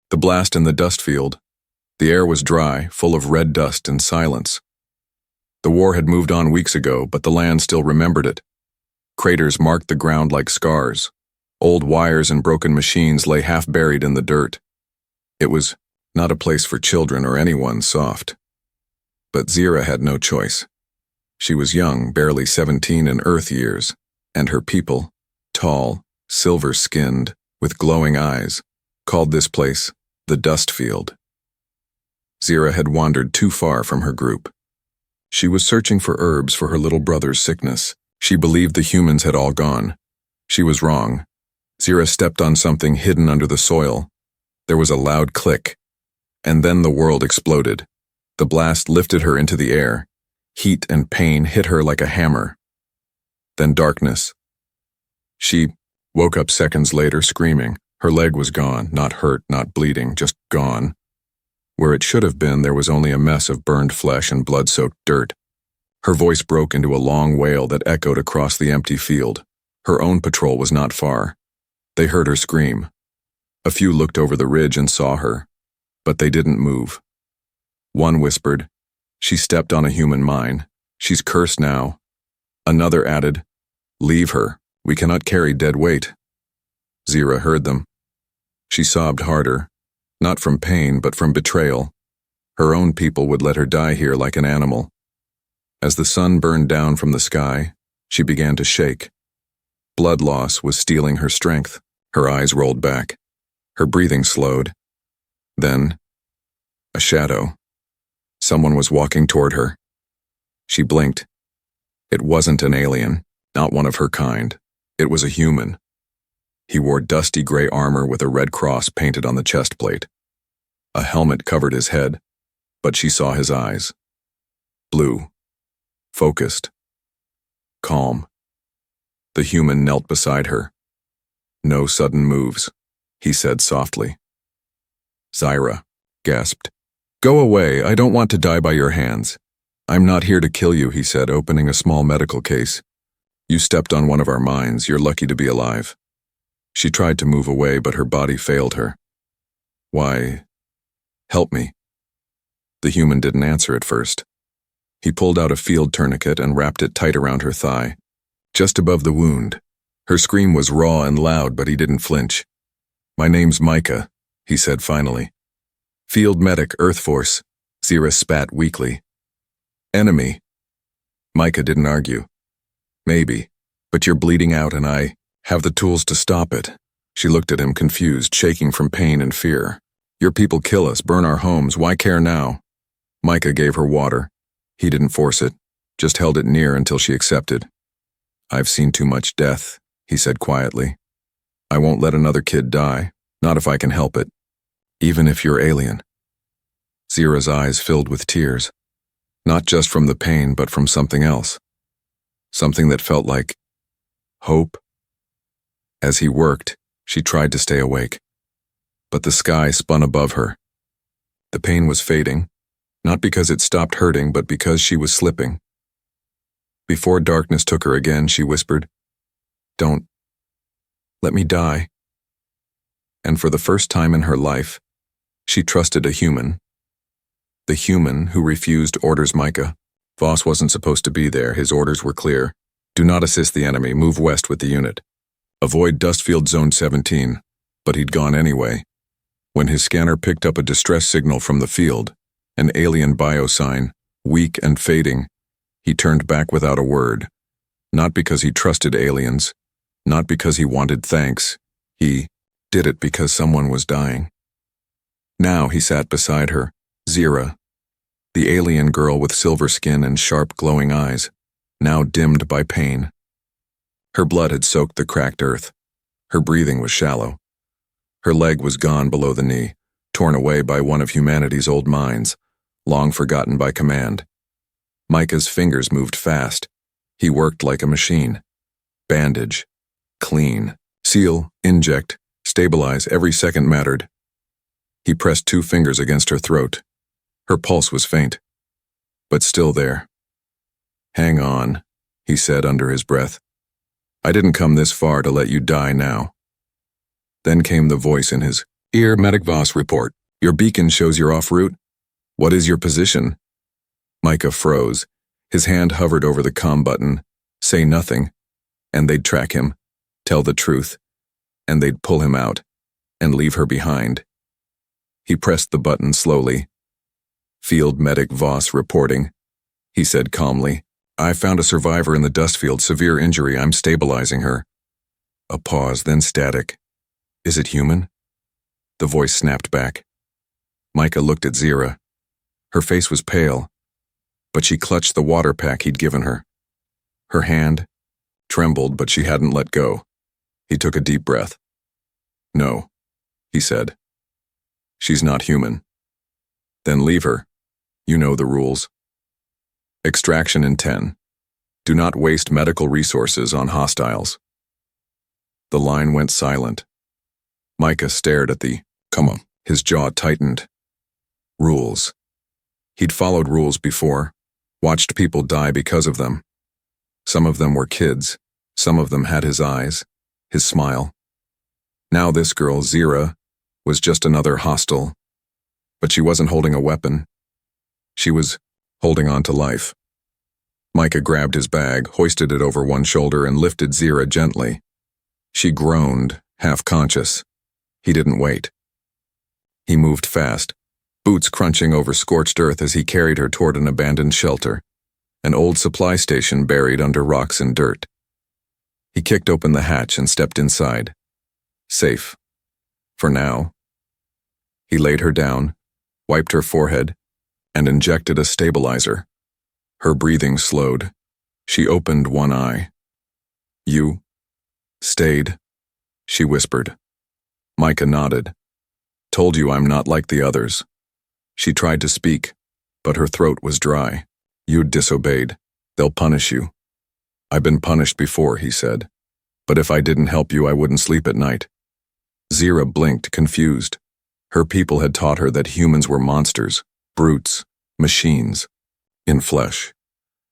The blast in the dust field. The air was dry, full of red dust and silence. The war had moved on weeks ago, but the land still remembered it. Craters marked the ground like scars. Old wires and broken machines lay half buried in the dirt. It was not a place for children or anyone soft. But Zira had no choice. She was young, barely 17 in Earth years, and her people, tall, silver-skinned, with glowing eyes, called this place the dust field. Zira had wandered too far from her group. She was searching for herbs for her little brother's sickness. She believed the humans had all gone. She was wrong. Zira stepped on something hidden under the soil. There was a loud click, and then the world exploded. The blast lifted her into the air. Heat and pain hit her like a hammer. Then darkness. She woke up seconds later screaming. Her leg was gone, not hurt, not bleeding, just gone. Where it should have been, there was only a mess of burned flesh and blood-soaked dirt. Her voice broke into a long wail that echoed across the empty field. Her own patrol was not far. They heard her scream. A few looked over the ridge and saw her, but they didn't move. One whispered, "She stepped on a human mine. She's cursed now." Another added, "Leave her. We cannot carry dead weight." Zira heard them. She sobbed harder, not from pain but from betrayal. Her own people would let her die here like an animal. As the sun burned down from the sky, she began to shake. Blood loss was stealing her strength. Her eyes rolled back. Her breathing slowed. Then, a shadow. Someone was walking toward her. She blinked. It wasn't an alien, not one of her kind. It was a human. He wore dusty gray armor with a red cross painted on the chest plate. A helmet covered his head, but she saw his eyes. Blue. Focused. Calm. The human knelt beside her. "No sudden moves," he said softly. Zira gasped. "Go away, I don't want to die by your hands." "I'm not here to kill you," he said, opening a small medical case. "You stepped on one of our mines, you're lucky to be alive." She tried to move away, but her body failed her. "Why, help me." The human didn't answer at first. He pulled out a field tourniquet and wrapped it tight around her thigh, just above the wound. Her scream was raw and loud, but he didn't flinch. "My name's Micah," he said finally. "Field medic, Earth Force." Zira spat weakly. "Enemy." Micah didn't argue. "Maybe, but you're bleeding out and I have the tools to stop it." She looked at him confused, shaking from pain and fear. "Your people kill us, burn our homes, why care now?" Micah gave her water. He didn't force it, just held it near until she accepted. "I've seen too much death," he said quietly. "I won't let another kid die, not if I can help it, even if you're alien." Zira's eyes filled with tears, not just from the pain but from something else, something that felt like hope. As he worked, she tried to stay awake, but the sky spun above her. The pain was fading, not because it stopped hurting but because she was slipping. Before darkness took her again, she whispered, "Don't let me die." And for the first time in her life, she trusted a human. The human who refused orders Micah. Voss wasn't supposed to be there. His orders were clear. "Do not assist the enemy. Move west with the unit. Avoid Dustfield Zone 17. But he'd gone anyway. When his scanner picked up a distress signal from the field, an alien biosign, weak and fading, he turned back without a word. Not because he trusted aliens, not because he wanted thanks. He did it because someone was dying. Now he sat beside her, Zira, the alien girl with silver skin and sharp glowing eyes, now dimmed by pain. Her blood had soaked the cracked earth. Her breathing was shallow. Her leg was gone below the knee, torn away by one of humanity's old mines, long forgotten by command. Micah's fingers moved fast. He worked like a machine. Bandage. Clean. Seal. Inject. Stabilize. Every second mattered. He pressed 2 fingers against her throat. Her pulse was faint, but still there. "Hang on," he said under his breath. "I didn't come this far to let you die now." Then came the voice in his Here, Medic Voss report. Your beacon shows you're off route. What is your position? Micah froze. His hand hovered over the comm button. Say nothing, and they'd track him, tell the truth, and they'd pull him out, and leave her behind. He pressed the button slowly. Field Medic Voss reporting. He said calmly, I found a survivor in the dust field, severe injury, I'm stabilizing her. A pause, then static. Is it human? The voice snapped back. Micah looked at Zira. Her face was pale, but she clutched the water pack he'd given her. Her hand trembled, but she hadn't let go. He took a deep breath. No, he said. She's not human. Then leave her. You know the rules. Extraction in 10. Do not waste medical resources on hostiles. The line went silent. Micah stared at the, come on, his jaw tightened. Rules. He'd followed rules before, watched people die because of them. Some of them were kids, some of them had his eyes, his smile. Now this girl, Zira, was just another hostile. But she wasn't holding a weapon. She was holding on to life. Micah grabbed his bag, hoisted it over one shoulder, and lifted Zira gently. She groaned, half-conscious. He didn't wait. He moved fast, boots crunching over scorched earth as he carried her toward an abandoned shelter, an old supply station buried under rocks and dirt. He kicked open the hatch and stepped inside. Safe. For now. He laid her down, wiped her forehead, and injected a stabilizer. Her breathing slowed. She opened one eye. You stayed, she whispered. Micah nodded. Told you I'm not like the others. She tried to speak, but her throat was dry. You'd disobeyed. They'll punish you. I've been punished before, he said. But if I didn't help you, I wouldn't sleep at night. Zira blinked, confused. Her people had taught her that humans were monsters, brutes, machines, in flesh.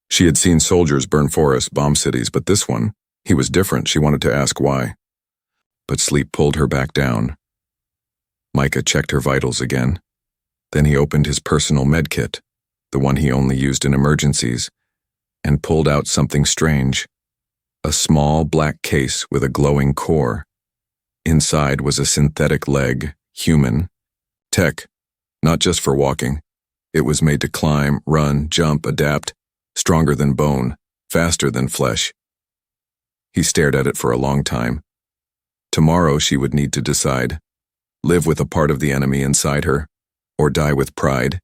She had seen soldiers burn forests, bomb cities, but this one, he was different. She wanted to ask why. But sleep pulled her back down. Micah checked her vitals again. Then he opened his personal med kit, the one he only used in emergencies, and pulled out something strange. A small black case with a glowing core. Inside was a synthetic leg, human. Tech, not just for walking. It was made to climb, run, jump, adapt, stronger than bone, faster than flesh. He stared at it for a long time. Tomorrow she would need to decide. Live with a part of the enemy inside her, or die with pride.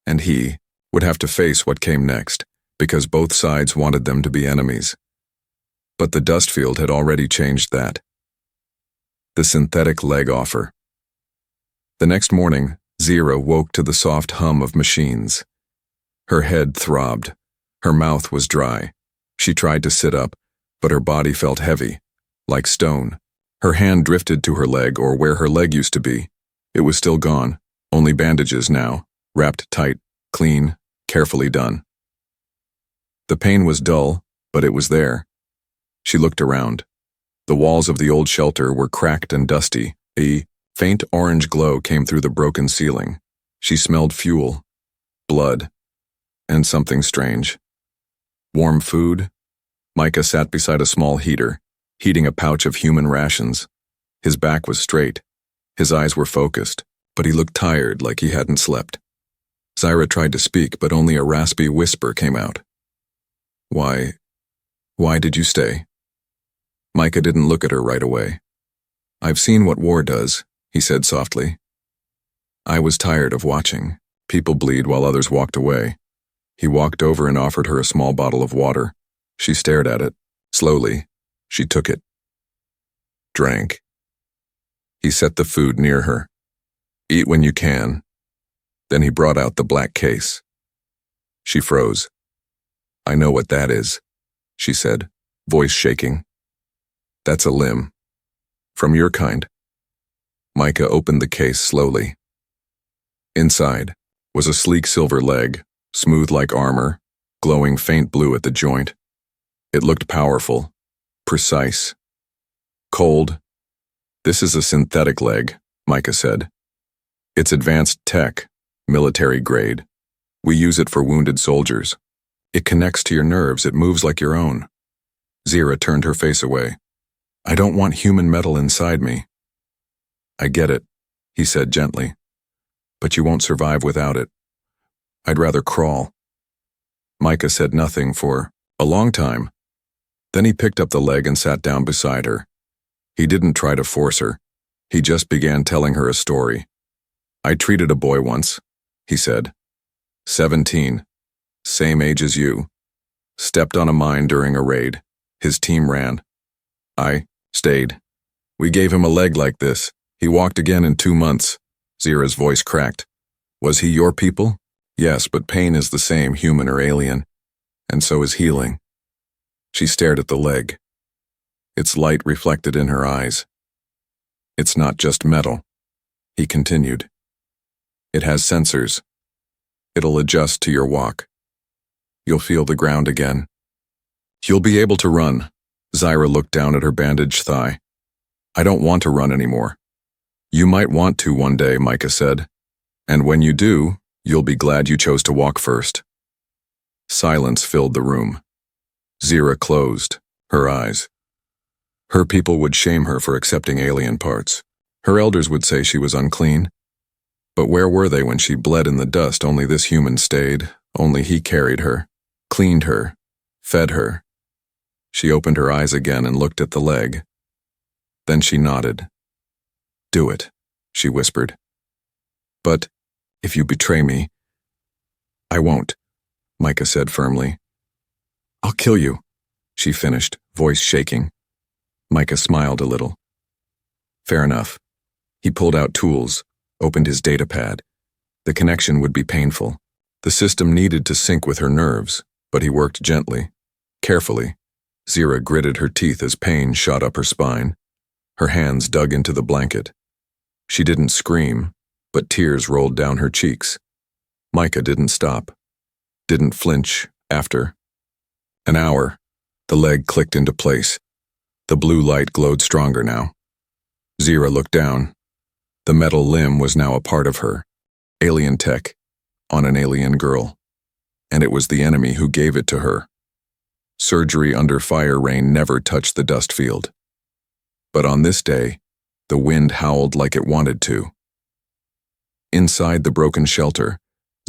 And he would have to face what came next, because both sides wanted them to be enemies. But the dust field had already changed that. The synthetic leg offer. The next morning, Zira woke to the soft hum of machines. Her head throbbed. Her mouth was dry. She tried to sit up, but her body felt heavy, like stone. Her hand drifted to her leg, or where her leg used to be. It was still gone, only bandages now, wrapped tight, clean, carefully done. The pain was dull, but it was there. She looked around. The walls of the old shelter were cracked and dusty. A faint orange glow came through the broken ceiling. She smelled fuel, blood, and something strange. Warm food? Micah sat beside a small heater, heating a pouch of human rations. His back was straight. His eyes were focused, but he looked tired, like he hadn't slept. Zira tried to speak, but only a raspy whisper came out. Why did you stay? Micah didn't look at her right away. I've seen what war does, he said softly. I was tired of watching. People bleed while others walked away. He walked over and offered her a small bottle of water. She stared at it. Slowly, she took it. Drank. He set the food near her. Eat when you can. Then he brought out the black case. She froze. I know what that is, she said, voice shaking. That's a limb. From your kind. Micah opened the case slowly. Inside was a sleek silver leg, smooth like armor, glowing faint blue at the joint. It looked powerful, precise. Cold. This is a synthetic leg, Micah said. It's advanced tech, military grade. We use it for wounded soldiers. It connects to your nerves, it moves like your own. Zira turned her face away. I don't want human metal inside me. I get it, he said gently. But you won't survive without it. I'd rather crawl. Micah said nothing for a long time. Then he picked up the leg and sat down beside her. He didn't try to force her. He just began telling her a story. I treated a boy once, he said. 17. Same age as you. Stepped on a mine during a raid. His team ran. I stayed. We gave him a leg like this. He walked again in 2 months. Zira's voice cracked. Was he your people? Yes, but pain is the same, human or alien. And so is healing. She stared at the leg. Its light reflected in her eyes. It's not just metal, he continued. It has sensors. It'll adjust to your walk. You'll feel the ground again. You'll be able to run. Zira looked down at her bandaged thigh. I don't want to run anymore. You might want to one day, Micah said. And when you do, you'll be glad you chose to walk first. Silence filled the room. Zira closed her eyes. Her people would shame her for accepting alien parts. Her elders would say she was unclean. But where were they when she bled in the dust? Only this human stayed. Only he carried her, cleaned her, fed her. She opened her eyes again and looked at the leg. Then she nodded. Do it, she whispered. But if you betray me, I won't, Micah said firmly. I'll kill you, she finished, voice shaking. Micah smiled a little. Fair enough. He pulled out tools, opened his datapad. The connection would be painful. The system needed to sync with her nerves, but he worked gently, carefully. Zira gritted her teeth as pain shot up her spine. Her hands dug into the blanket. She didn't scream, but tears rolled down her cheeks. Micah didn't stop, didn't flinch. After an hour, the leg clicked into place. The blue light glowed stronger now. Zira looked down. The metal limb was now a part of her. Alien tech, on an alien girl. And it was the enemy who gave it to her. Surgery under fire rain never touched the dust field. But on this day, the wind howled like it wanted to. Inside the broken shelter,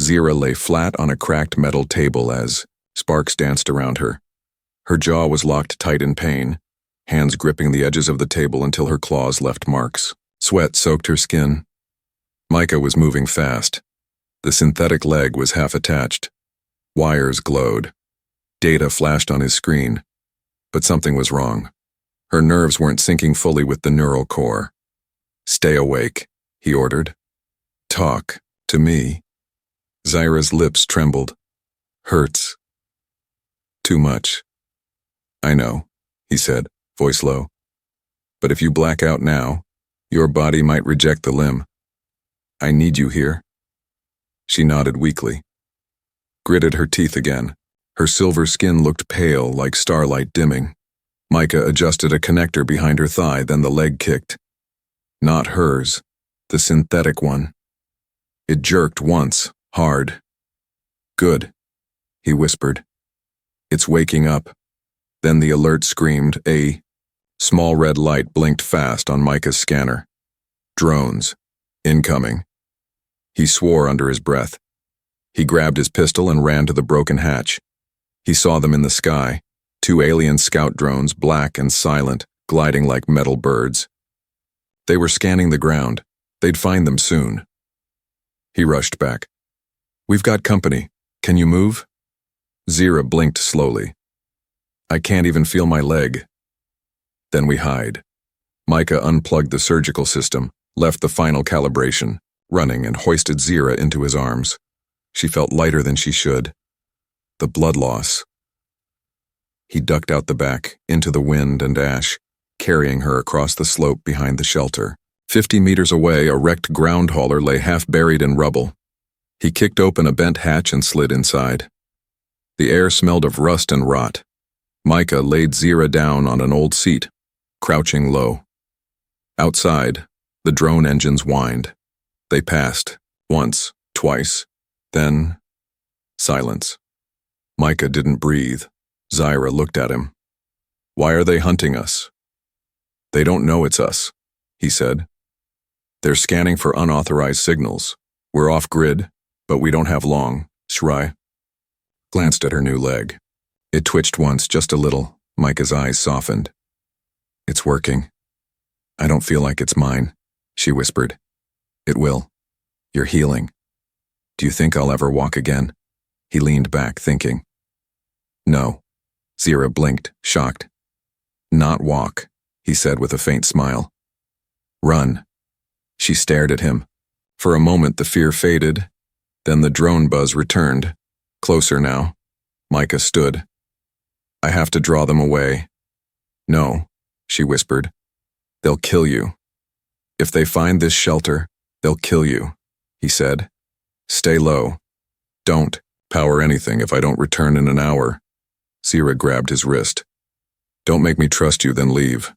Zira lay flat on a cracked metal table as sparks danced around her. Her jaw was locked tight in pain, hands gripping the edges of the table until her claws left marks. Sweat soaked her skin. Micah was moving fast. The synthetic leg was half attached. Wires glowed. Data flashed on his screen. But something was wrong. Her nerves weren't syncing fully with the neural core. Stay awake, he ordered. Talk to me. Zira's lips trembled. Hurts. Too much. I know, he said, voice low. But if you black out now, your body might reject the limb. I need you here. She nodded weakly. Gritted her teeth again. Her silver skin looked pale, like starlight dimming. Micah adjusted a connector behind her thigh, then the leg kicked. Not hers, the synthetic one. It jerked once, hard. Good, he whispered. It's waking up. Then the alert screamed, a small red light blinked fast on Micah's scanner. Drones. Incoming. He swore under his breath. He grabbed his pistol and ran to the broken hatch. He saw them in the sky, 2 alien scout drones, black and silent, gliding like metal birds. They were scanning the ground. They'd find them soon. He rushed back. We've got company. Can you move? Zira blinked slowly. I can't even feel my leg. Then we hide. Micah unplugged the surgical system, left the final calibration, running, and hoisted Zira into his arms. She felt lighter than she should. The blood loss. He ducked out the back, into the wind and ash, carrying her across the slope behind the shelter. 50 meters away, a wrecked ground hauler lay half buried in rubble. He kicked open a bent hatch and slid inside. The air smelled of rust and rot. Micah laid Zira down on an old seat, crouching low. Outside, The drone engines whined. They passed, once, twice, then silence. Micah didn't breathe. Zyra looked at him. "Why are they hunting us?" "They don't know it's us," he said. "They're scanning for unauthorized signals. We're off-grid, but we don't have long." HFY glanced at her new leg. It twitched once, just a little. Micah's eyes softened. "It's working. I don't feel like it's mine," she whispered. "It will. You're healing. Do you think I'll ever walk again?" He leaned back, thinking. "No." Zyra blinked, shocked. "Not walk," he said with a faint smile. "Run." She stared at him. For a moment the fear faded, then the drone buzz returned. Closer now. Micah stood. "I have to draw them away." "No," she whispered. "They'll kill you. If they find this shelter, they'll kill you," he said. "Stay low. Don't power anything if I don't return in an hour." Zyra grabbed his wrist. "Don't make me trust you, then leave."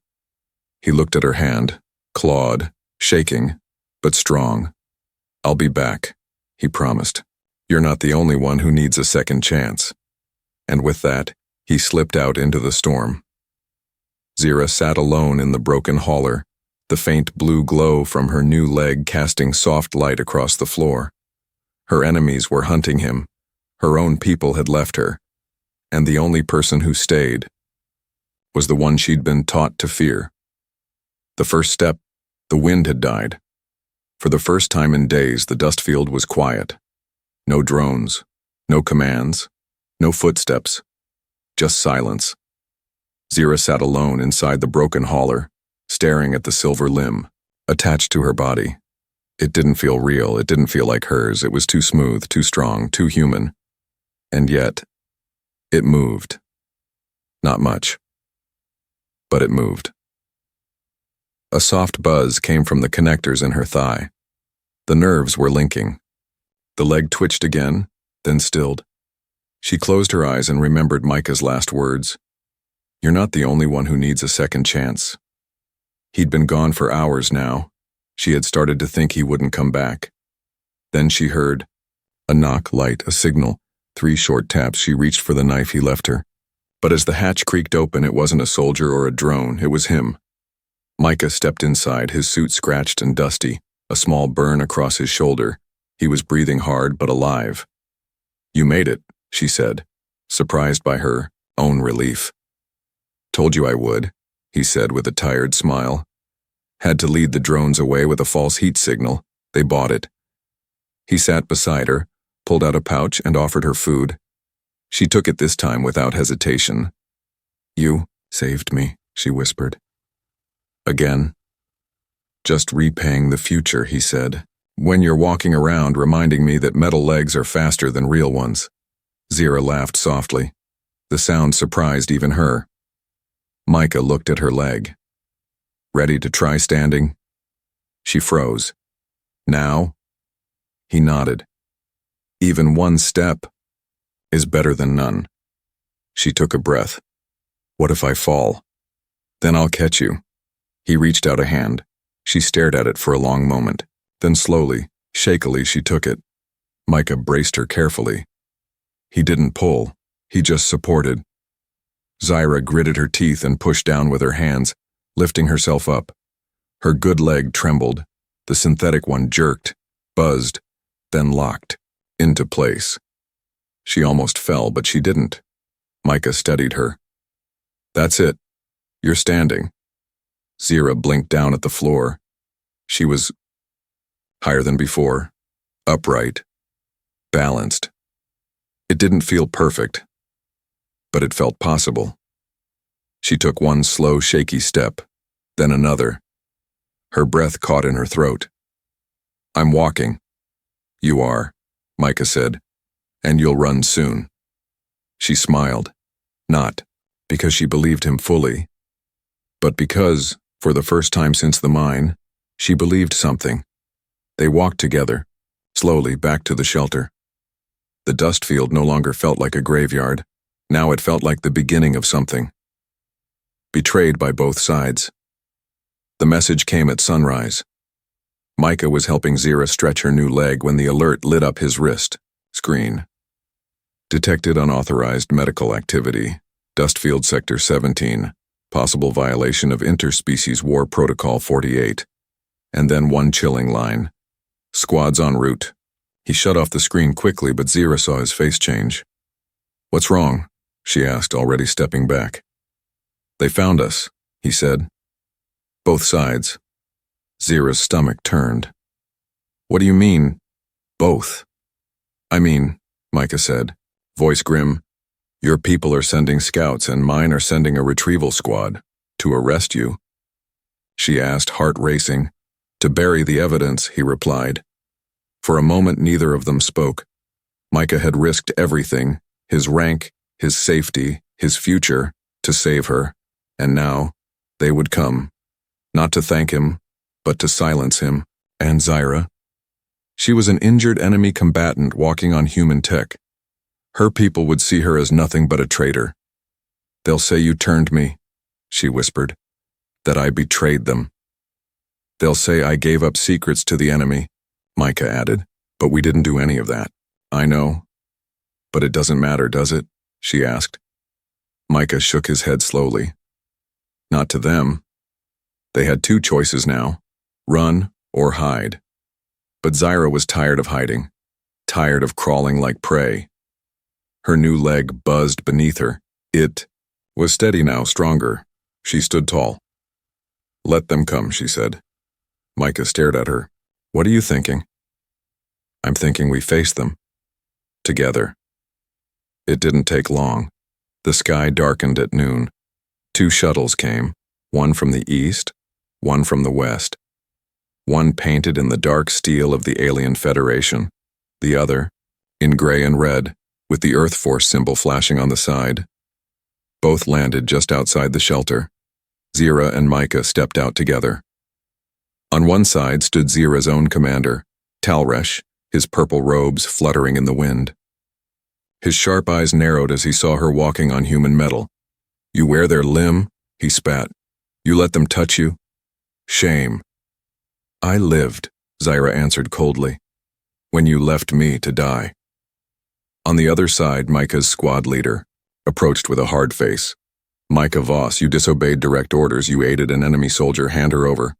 He looked at her hand, clawed, shaking, but strong. "I'll be back," he promised. "You're not the only one who needs a second chance." And with that, he slipped out into the storm. Zyra sat alone in the broken hauler, the faint blue glow from her new leg casting soft light across the floor. Her enemies were hunting him. Her own people had left her, and the only person who stayed was the one she'd been taught to fear. The first step, the wind had died. For the first time in days, the dust field was quiet. No drones, no commands, no footsteps, just silence. Zyra sat alone inside the broken hauler, staring at the silver limb, attached to her body. It didn't feel real, it didn't feel like hers, it was too smooth, too strong, too human. And yet, it moved. Not much, but it moved. A soft buzz came from the connectors in her thigh. The nerves were linking. The leg twitched again, then stilled. She closed her eyes and remembered Micah's last words. "You're not the only one who needs a second chance." He'd been gone for hours now. She had started to think he wouldn't come back. Then she heard a knock, light, a signal. 3 short taps. She reached for the knife he left her. But as the hatch creaked open, it wasn't a soldier or a drone, it was him. Micah stepped inside, his suit scratched and dusty, a small burn across his shoulder. He was breathing hard but alive. "You made it," she said, surprised by her own relief. "Told you I would," he said with a tired smile. "Had to lead the drones away with a false heat signal. They bought it." He sat beside her, pulled out a pouch and offered her food. She took it this time without hesitation. "You saved me," she whispered. "Again?" "Just repaying the future," he said. "When you're walking around reminding me that metal legs are faster than real ones." Zyra laughed softly. The sound surprised even her. Micah looked at her leg. "Ready to try standing?" She froze. "Now?" He nodded. "Even one step is better than none." She took a breath. "What if I fall? Then I'll catch you." He reached out a hand. She stared at it for a long moment. Then slowly, shakily, she took it. Micah braced her carefully. He didn't pull. He just supported. Zyra gritted her teeth and pushed down with her hands, lifting herself up. Her good leg trembled. The synthetic one jerked, buzzed, then locked into place. She almost fell, but she didn't. Micah steadied her. "That's it. You're standing." Zyra blinked down at the floor. She was higher than before, upright, balanced. It didn't feel perfect, but it felt possible. She took one slow, shaky step, then another. Her breath caught in her throat. "I'm walking." "You are," Micah said, "and you'll run soon." She smiled, not because she believed him fully, but because, for the first time since the mine, she believed something. They walked together, slowly back to the shelter. The dust field no longer felt like a graveyard. Now it felt like the beginning of something. Betrayed by both sides. The message came at sunrise. Micah was helping Zira stretch her new leg when the alert lit up his wrist screen. Detected unauthorized medical activity. Dustfield Sector 17. Possible violation of Interspecies War Protocol 48. And then one chilling line. Squads en route. He shut off the screen quickly, but Zira saw his face change. "What's wrong?" she asked, already stepping back. "They found us," he said. "Both sides." Zira's stomach turned. "What do you mean, both?" "I mean," Micah said, voice grim, "your people are sending scouts and mine are sending a retrieval squad to arrest you." She asked, heart racing. "To bury the evidence," he replied. For a moment neither of them spoke. Micah had risked everything, his rank, his safety, his future, to save her, and now they would come, not to thank him, but to silence him. And Zira? She was an injured enemy combatant walking on human tech. Her people would see her as nothing but a traitor. "They'll say you turned me," she whispered, "that I betrayed them. They'll say I gave up secrets to the enemy," Micah added, "but we didn't do any of that." "I know. But it doesn't matter, does it?" she asked. Micah shook his head slowly. "Not to them. They had two choices now, run or hide. But Zira was tired of hiding, tired of crawling like prey. Her new leg buzzed beneath her. It was steady now, stronger. She stood tall. "Let them come," she said. Micah stared at her. "What are you thinking?" "I'm thinking we face them. Together." It didn't take long. The sky darkened at noon. Two shuttles came, one from the east, one from the west. One painted in the dark steel of the Alien Federation, the other in gray and red, with the Earth Force symbol flashing on the side. Both landed just outside the shelter. Zira and Micah stepped out together. On one side stood Zira's own commander, Talresh, his purple robes fluttering in the wind. His sharp eyes narrowed as he saw her walking on human metal. "You wear their limb?" he spat. "You let them touch you? Shame." "I lived," Zira answered coldly, "when you left me to die." On the other side, Micah's squad leader approached with a hard face. "Micah Voss, you disobeyed direct orders. You aided an enemy soldier. Hand her over."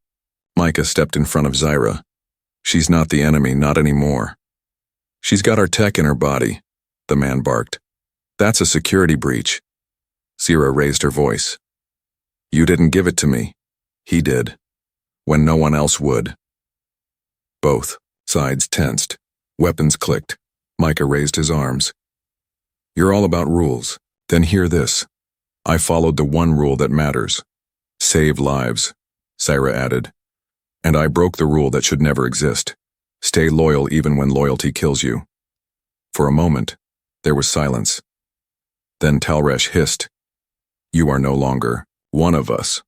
Micah stepped in front of Zira. "She's not the enemy, not anymore." "She's got our tech in her body," the man barked. "That's a security breach." Zira raised her voice. "You didn't give it to me. He did. When no one else would." Both sides tensed. Weapons clicked. Micah raised his arms. "You're all about rules. Then hear this. I followed the one rule that matters. Save lives," Zira added. "And I broke the rule that should never exist. Stay loyal even when loyalty kills you." For a moment, there was silence. Then Talresh hissed, "You are no longer one of us."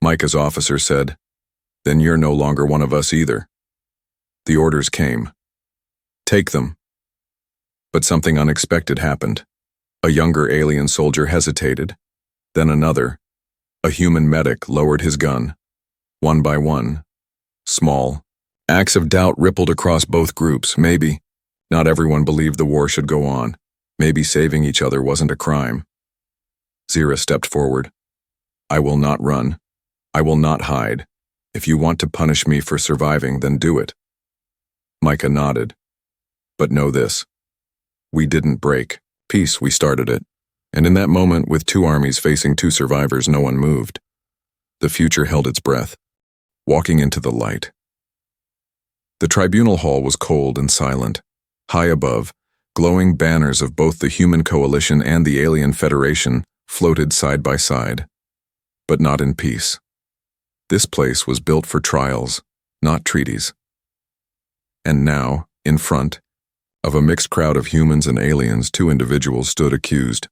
Micah's officer said, "Then you're no longer one of us either." The orders came. "Take them." But something unexpected happened. A younger alien soldier hesitated. Then another. A human medic lowered his gun. One by one. Small. Acts of doubt rippled across both groups. Maybe. Not everyone believed the war should go on. Maybe saving each other wasn't a crime. Zira stepped forward. "I will not run. I will not hide. If you want to punish me for surviving, then do it." Micah nodded. "But know this. We didn't break peace, we started it. And in that moment, with two armies facing two survivors, no one moved. The future held its breath, walking into the light." The tribunal hall was cold and silent. High above, glowing banners of both the Human Coalition and the Alien Federation floated side by side. But not in peace. This place was built for trials, not treaties. And now, in front of a mixed crowd of humans and aliens, two individuals stood accused.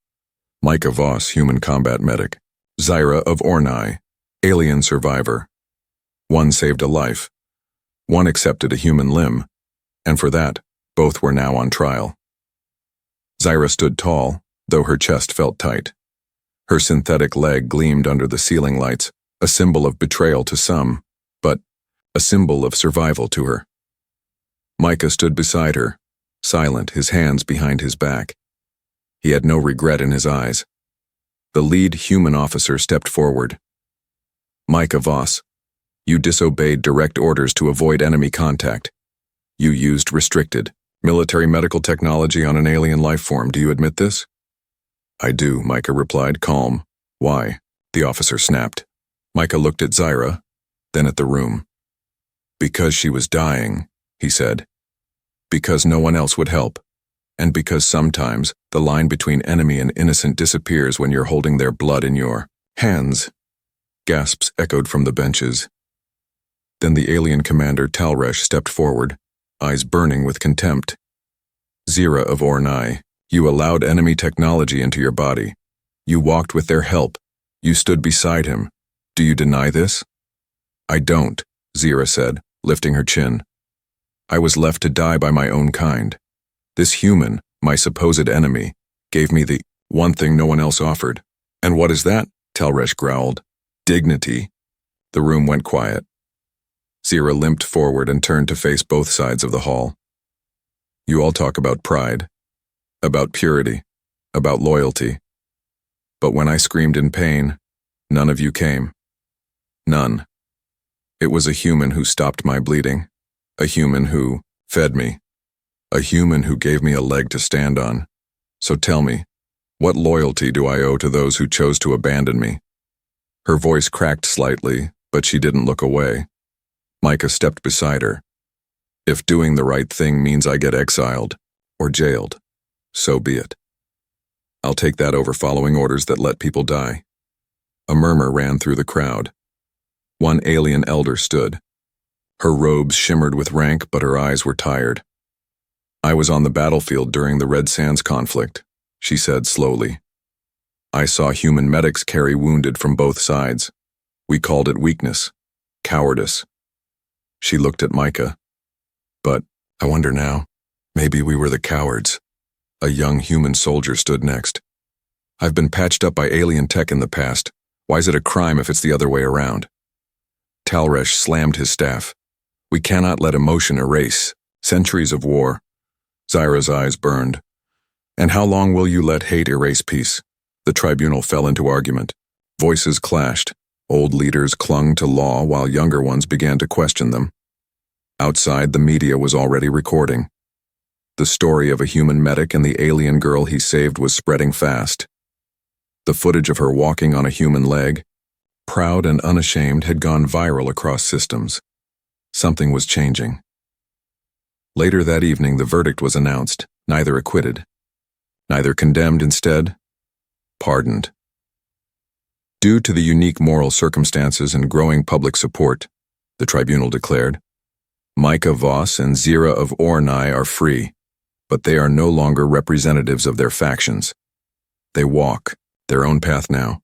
Micah Voss, human combat medic. Zira of Ornai, alien survivor. One saved a life. One accepted a human limb. And for that, both were now on trial. Zira stood tall, though her chest felt tight. Her synthetic leg gleamed under the ceiling lights, a symbol of betrayal to some, but a symbol of survival to her. Micah stood beside her, silent, his hands behind his back. He had no regret in his eyes. The lead human officer stepped forward. Micah Voss, you disobeyed direct orders to avoid enemy contact. You used restricted, military medical technology on an alien life form. Do you admit this? I do, Micah replied, calm. Why? The officer snapped. Micah looked at Zyra, then at the room. Because she was dying, he said. Because no one else would help. And because sometimes the line between enemy and innocent disappears when you're holding their blood in your hands. Gasps echoed from the benches. Then the alien commander Talresh stepped forward, eyes burning with contempt. Zira of Ornai, you allowed enemy technology into your body. You walked with their help. You stood beside him. Do you deny this? I don't, Zira said, lifting her chin. I was left to die by my own kind. This human, my supposed enemy, gave me the one thing no one else offered. And what is that? Talresh growled. Dignity. The room went quiet. Zira limped forward and turned to face both sides of the hall. You all talk about pride, about purity, about loyalty. But when I screamed in pain, none of you came. None. It was a human who stopped my bleeding, a human who fed me, a human who gave me a leg to stand on. So tell me, what loyalty do I owe to those who chose to abandon me? Her voice cracked slightly, but she didn't look away. Micah stepped beside her. If doing the right thing means I get exiled or jailed, so be it. I'll take that over following orders that let people die. A murmur ran through the crowd. One alien elder stood. Her robes shimmered with rank, but her eyes were tired. I was on the battlefield during the Red Sands conflict, she said slowly. I saw human medics carry wounded from both sides. We called it weakness, cowardice. She looked at Micah. But, I wonder now, maybe we were the cowards. A young human soldier stood next. I've been patched up by alien tech in the past. Why is it a crime if it's the other way around? Talresh slammed his staff. We cannot let emotion erase centuries of war. Zyra's eyes burned. And how long will you let hate erase peace? The tribunal fell into argument. Voices clashed. Old leaders clung to law while younger ones began to question them. Outside, the media was already recording. The story of a human medic and the alien girl he saved was spreading fast. The footage of her walking on a human leg, proud and unashamed, had gone viral across systems. Something was changing. Later that evening, the verdict was announced, neither acquitted, neither condemned, instead, pardoned. Due to the unique moral circumstances and growing public support, the tribunal declared, Micah Voss and Zira of Ornai are free, but they are no longer representatives of their factions. They walk their own path now.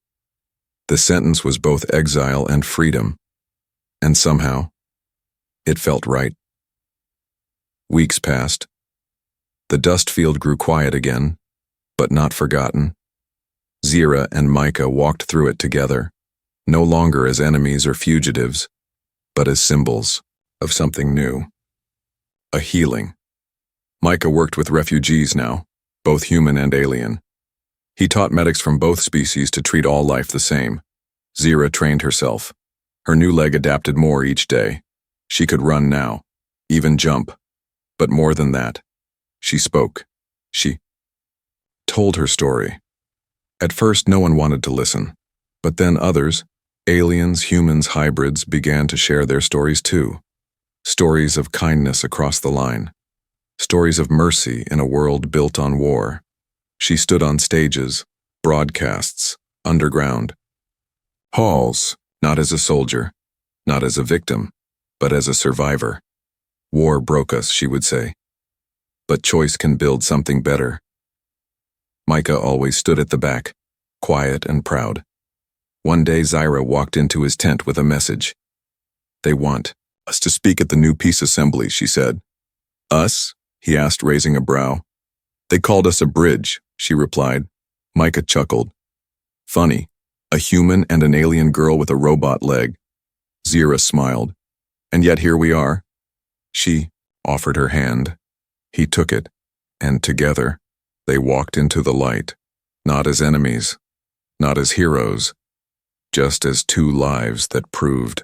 The sentence was both exile and freedom, and somehow, it felt right. Weeks passed. The dust field grew quiet again, but not forgotten. Zira and Micah walked through it together, no longer as enemies or fugitives, but as symbols of something new. A healing. Micah worked with refugees now, both human and alien. He taught medics from both species to treat all life the same. Zira trained herself. Her new leg adapted more each day. She could run now, even jump. But more than that, she spoke. She told her story. At first, no one wanted to listen, but then others, aliens, humans, hybrids, began to share their stories too. Stories of kindness across the line. Stories of mercy in a world built on war. She stood on stages, broadcasts, underground. Halls, not as a soldier, not as a victim, but as a survivor. War broke us, she would say. But choice can build something better. Micah always stood at the back, quiet and proud. One day Zyra walked into his tent with a message. They want us to speak at the new peace assembly, she said. Us? He asked, raising a brow. They called us a bridge, she replied. Micah chuckled. Funny, a human and an alien girl with a robot leg. Zira smiled. And yet here we are. She offered her hand. He took it, and together, they walked into the light, not as enemies, not as heroes, just as two lives that proved